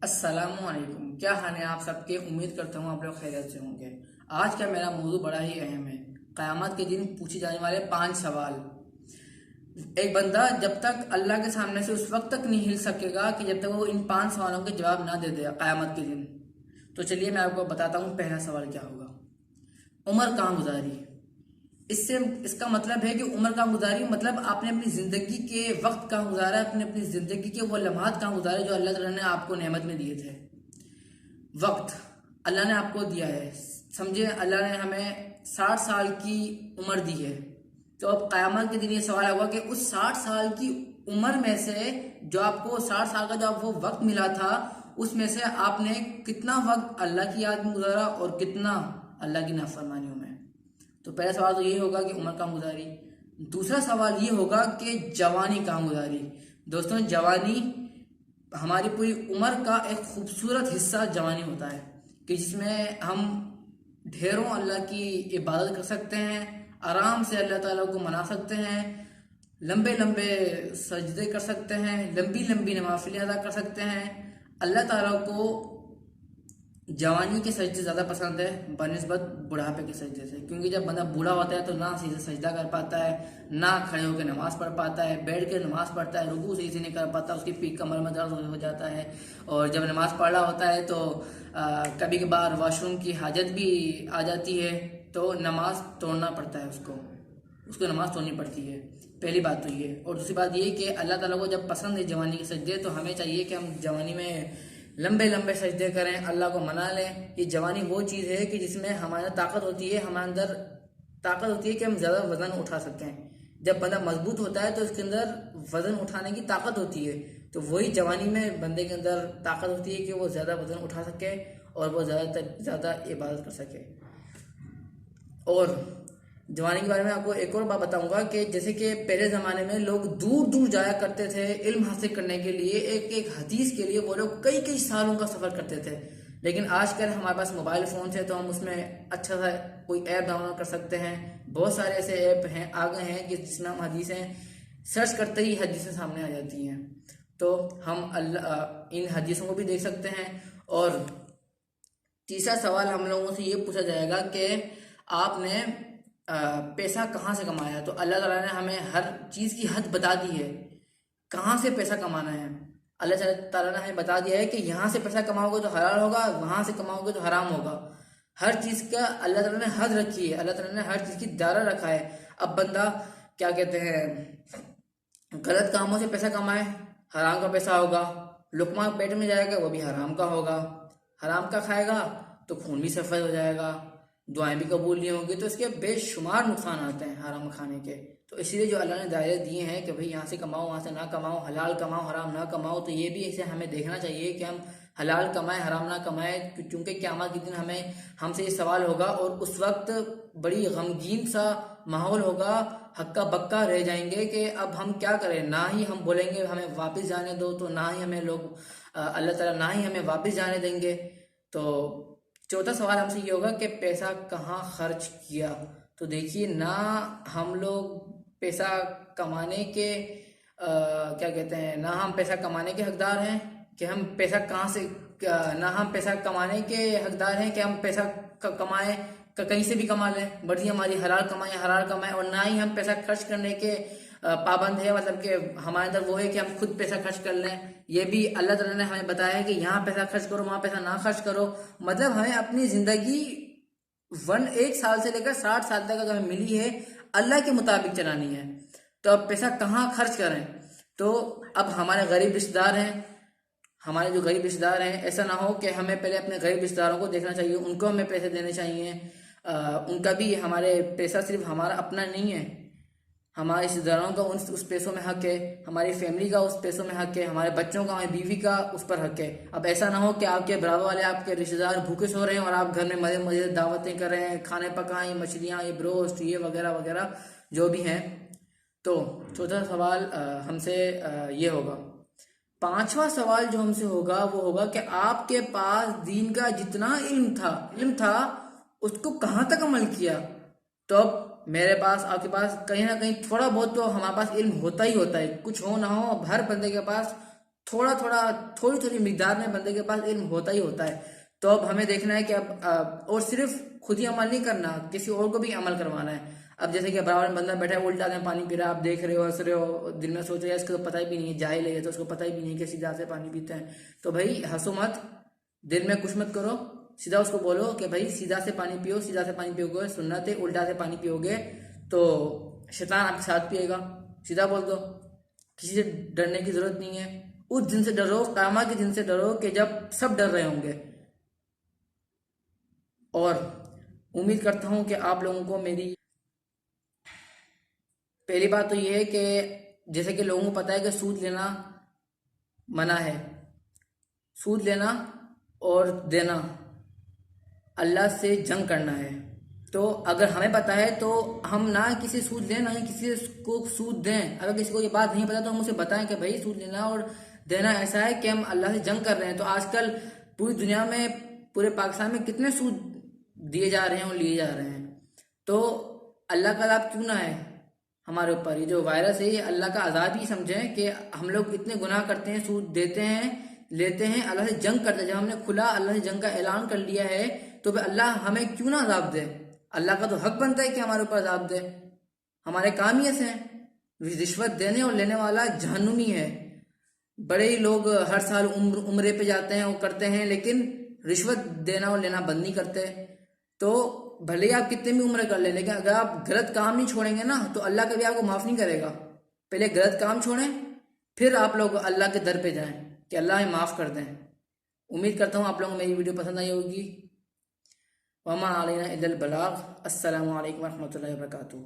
अस्सलामुअलैकुम। क्या हाल है आप सबके। उम्मीद करता हूँ आप लोग खैरियत से होंगे। आज का मेरा मौजू बड़ा ही अहम है। क़यामत के दिन पूछे जाने वाले 5 सवाल। एक बंदा जब तक अल्लाह के सामने से उस वक्त तक नहीं हिल सकेगा कि जब तक वो इन 5 सवालों के जवाब ना दे दे क़यामत के दिन। तो चलिए मैं आपको बताता हूँ पहला सवाल क्या होगा। उम्र कहाँ गुजारी। इससे इसका मतलब है कि उम्र कहाँ गुजारी मतलब आपने अपनी ज़िंदगी के वक्त कहाँ गुजारा, आपने अपनी ज़िंदगी के वो लम्हात कहाँ गुजारे जो अल्लाह ताला ने आपको नेमत में दिए थे। वक्त अल्लाह ने आपको दिया है। समझे, अल्लाह ने हमें 60 साल की उम्र दी है। तो अब क़यामत के दिन ये सवाल होगा कि उस 60 साल की उम्र में से जो आपको 60 साल का जो वो वक्त मिला था उसमें से आपने कितना वक्त अल्लाह की याद में गुजारा और कितना अल्लाह की नाफरमानियों में। तो पहला सवाल तो यही होगा कि उम्र कहाँ गुजारी। दूसरा सवाल ये होगा कि जवानी कहाँ गुजारी। दोस्तों, जवानी हमारी पूरी उम्र का एक खूबसूरत हिस्सा जवानी होता है कि जिसमें हम ढेरों अल्लाह की इबादत कर सकते हैं, आराम से अल्लाह ताला को मना सकते हैं, लंबे लंबे सजदे कर सकते हैं, लंबी लंबी नवाफिलें अदा कर सकते हैं। अल्लाह ताला को जवानी के सजदे ज़्यादा पसंद है बनिस्बत बुढ़ापे के सजदे से, क्योंकि जब बंदा बूढ़ा होता है तो ना सही से सजदा कर पाता है, ना खड़े होकर नमाज पढ़ पाता है, बैठ के नमाज पढ़ता है, रुकू सही से नहीं कर पाता, उसकी पीठ कमर में दर्द हो जाता है। और जब नमाज पढ़ रहा होता है तो कभी कभार वॉशरूम की हाजत भी आ जाती है, तो नमाज तोड़ना पड़ता है, उसको नमाज तोड़नी पड़ती है। पहली बात तो ये। और दूसरी बात ये कि अल्लाह ताला को जब पसंद है जवानी के सजदे, तो हमें चाहिए कि हम जवानी में लंबे लंबे सजदे करें, अल्लाह को मना लें। ये जवानी वो चीज़ है कि जिसमें हमारे ताकत होती है, हमारे अंदर ताकत होती है कि हम ज़्यादा वजन उठा सकते हैं। जब बंदा मजबूत होता है तो उसके अंदर वजन उठाने की ताकत होती है। तो वही जवानी में बंदे के अंदर ताकत होती है कि वो ज़्यादा वजन उठा सके और वो ज़्यादा इबादत कर सके। और जवानी के बारे में आपको एक और बात बताऊंगा कि जैसे कि पहले ज़माने में लोग दूर दूर जाया करते थे इल्म हासिल करने के लिए, एक एक हदीस के लिए वो लोग कई कई सालों का सफ़र करते थे। लेकिन आजकल हमारे पास मोबाइल फ़ोन है तो हम उसमें अच्छा सा कोई ऐप डाउनलोड कर सकते हैं। बहुत सारे ऐसे ऐप हैं आ गए हैं कि जिसमें हम हदीसें सर्च करते ही हदीसें सामने आ जाती हैं। तो हम इन हदीसों को भी देख सकते हैं। और तीसरा सवाल हम लोगों से ये पूछा जाएगा कि आपने पैसा कहाँ से कमाया। तो अल्लाह ताला ने हमें हर चीज़ की हद बता दी है, कहाँ से पैसा कमाना है। अल्लाह ताला ने हमें बता दिया है कि यहाँ से पैसा कमाओगे तो हलाल होगा, वहाँ से कमाओगे तो हराम होगा। हर चीज़ का अल्लाह ताला ने हद रखी है, अल्लाह ताला ने हर चीज़ की दायरा रखा है। अब बंदा क्या कहते हैं, गलत कामों से पैसा कमाए, हराम का पैसा होगा, लुकमा पेट में जाएगा वो भी हराम का होगा, हराम का खाएगा तो खून भी सफ़ेद हो जाएगा, दुआएं भी कबूल नहीं होंगी। तो इसके बेशुमार नुकसान आते हैं हराम खाने के। तो इसीलिए जो अल्लाह ने दायरे दिए हैं कि भाई यहाँ से कमाओ, वहाँ से ना कमाओ, हलाल कमाओ, हराम ना कमाओ, तो ये भी इसे हमें देखना चाहिए कि हम हलाल कमाएं, हराम ना कमाएं, क्योंकि क़यामत के दिन हमसे ये सवाल होगा और उस वक्त बड़ी गमगीन सा माहौल होगा, हक्का बक्का रह जाएंगे कि अब हम क्या करें। ना ही हम बोलेंगे हमें वापस जाने दो, तो ना ही हमें लोग अल्लाह ताला ना ही हमें वापस जाने देंगे। तो चौथा सवाल हमसे ये होगा कि पैसा कहाँ खर्च किया। तो देखिए, ना हम लोग पैसा कमाने के क्या कहते हैं, ना हम पैसा कमाने के हकदार हैं कि हम पैसा कहाँ से, ना हम पैसा कमाने के हकदार हैं कि हम पैसा कमाएं कहीं से भी कमा लें, बढ़िया हमारी हलाल कमाएं। और ना ही हम पैसा खर्च करने के पाबंद है, मतलब कि हमारे अंदर वो है कि हम खुद पैसा खर्च कर लें। ये भी अल्लाह ताला ने हमें बताया है कि यहाँ पैसा खर्च करो, वहाँ पैसा ना खर्च करो। मतलब हमें अपनी ज़िंदगी 1 साल से लेकर 60 साल तक अगर हमें मिली है अल्लाह के मुताबिक चलानी है, तो अब पैसा कहाँ खर्च करें। तो अब हमारे गरीब रिश्तेदार हैं, हमारे जो गरीब रिश्तेदार हैं, ऐसा ना हो कि हमें पहले अपने गरीब रिश्तेदारों को देखना चाहिए, उनको हमें पैसे देने चाहिए। उनका भी हमारे पैसा सिर्फ हमारा अपना नहीं है, हमारे रिश्तेदारों का उस पैसों में हक है, हमारी फैमिली का उस पैसों में हक है, हमारे बच्चों का, हमारी बीवी का उस पर हक है। अब ऐसा ना हो कि आपके बराबर वाले आपके रिश्तेदार भूखे सो रहे हैं और आप घर में मज़े मज़े दावतें कर रहे हैं, खाने पकाएं, मछलियाँ, ये ब्रोस्ट, ये वगैरह वगैरह जो भी हैं। तो चौथा सवाल हमसे ये होगा। पांचवा सवाल जो हमसे होगा वो होगा कि आपके पास दीन का जितना इल्म था उसको कहाँ तक अमल किया। तो अब मेरे पास, आपके पास कहीं ना कहीं थोड़ा बहुत तो हमारे पास इल्म होता ही होता है, कुछ हो ना हो, अब हर बंदे के पास थोड़ी थोड़ी मिकदार में बंदे के पास इल्म होता ही होता है। तो अब हमें देखना है कि अब और सिर्फ खुद ही अमल नहीं करना, किसी और को भी अमल करवाना है। अब जैसे कि बराबर में बंदा बैठा है, उल्टा में पानी पी रहा है, आप देख रहे हो, हंस रहे हो, दिल में सोच रहे हो इसको तो पता ही भी नहीं है, जाहिल है तो उसको पता ही भी नहीं है कि सीधा से पानी पीते हैं। तो भाई हंसो मत, दिल में कुछ मत करो, सीधा उसको बोलो कि भाई सीधा से पानी पियो, सीधा से पानी पियोगे सुन्नत है, उल्टा से पानी पियोगे तो शैतान आपके साथ पिएगा। सीधा बोल दो, किसी से डरने की जरूरत नहीं है। उस दिन से डरो, क़यामत के दिन से डरो कि जब सब डर रहे होंगे। और उम्मीद करता हूँ कि आप लोगों को मेरी पहली बात तो ये है कि जैसे कि लोगों को पता है कि सूद लेना मना है, सूद लेना और देना अल्लाह से जंग करना है। तो अगर हमें पता है तो हम ना किसी सूद लें, ना ही किसी को सूद दें। अगर किसी को ये बात नहीं पता तो हम उसे बताएं कि भाई सूद लेना और देना ऐसा है कि हम अल्लाह से जंग कर रहे हैं। तो आजकल पूरी दुनिया में, पूरे पाकिस्तान में कितने सूद दिए जा रहे हैं और लिए जा रहे हैं। तो अल्लाह का अज़ाब क्यों ना है हमारे ऊपर। ये जो वायरस है ये अल्लाह का अज़ाब ही समझें कि हम लोग इतने गुनाह करते हैं, सूद देते हैं, लेते हैं, अल्लाह से जंग करते हैं। जब हमने खुला अल्लाह से जंग का ऐलान कर लिया है तो फिर अल्लाह हमें क्यों ना अज़ाब दे। अल्लाह का तो हक बनता है कि हमारे ऊपर अज़ाब दे, हमारे काम ही ऐसे हैं। रिश्वत देने और लेने वाला जहन्नुमी है। बड़े ही लोग हर साल उम्रे पे जाते हैं, वो करते हैं, लेकिन रिश्वत देना और लेना बंद नहीं करते। तो भले ही आप कितने भी उम्र कर लें, लेकिन अगर आप गलत काम नहीं छोड़ेंगे ना तो अल्लाह कभी आपको माफ़ नहीं करेगा। पहले गलत काम छोड़ें, फिर आप लोग अल्लाह के दर पे जाएं कि अल्लाह हमें माफ़ कर दें। उम्मीद करता हूँ आप लोगों को मेरी वीडियो पसंद आई होगी। वमा अलैना इल्लल बलाग। अस्सलामु अलैकुम रहमतुल्लाहि व बरकातुहू।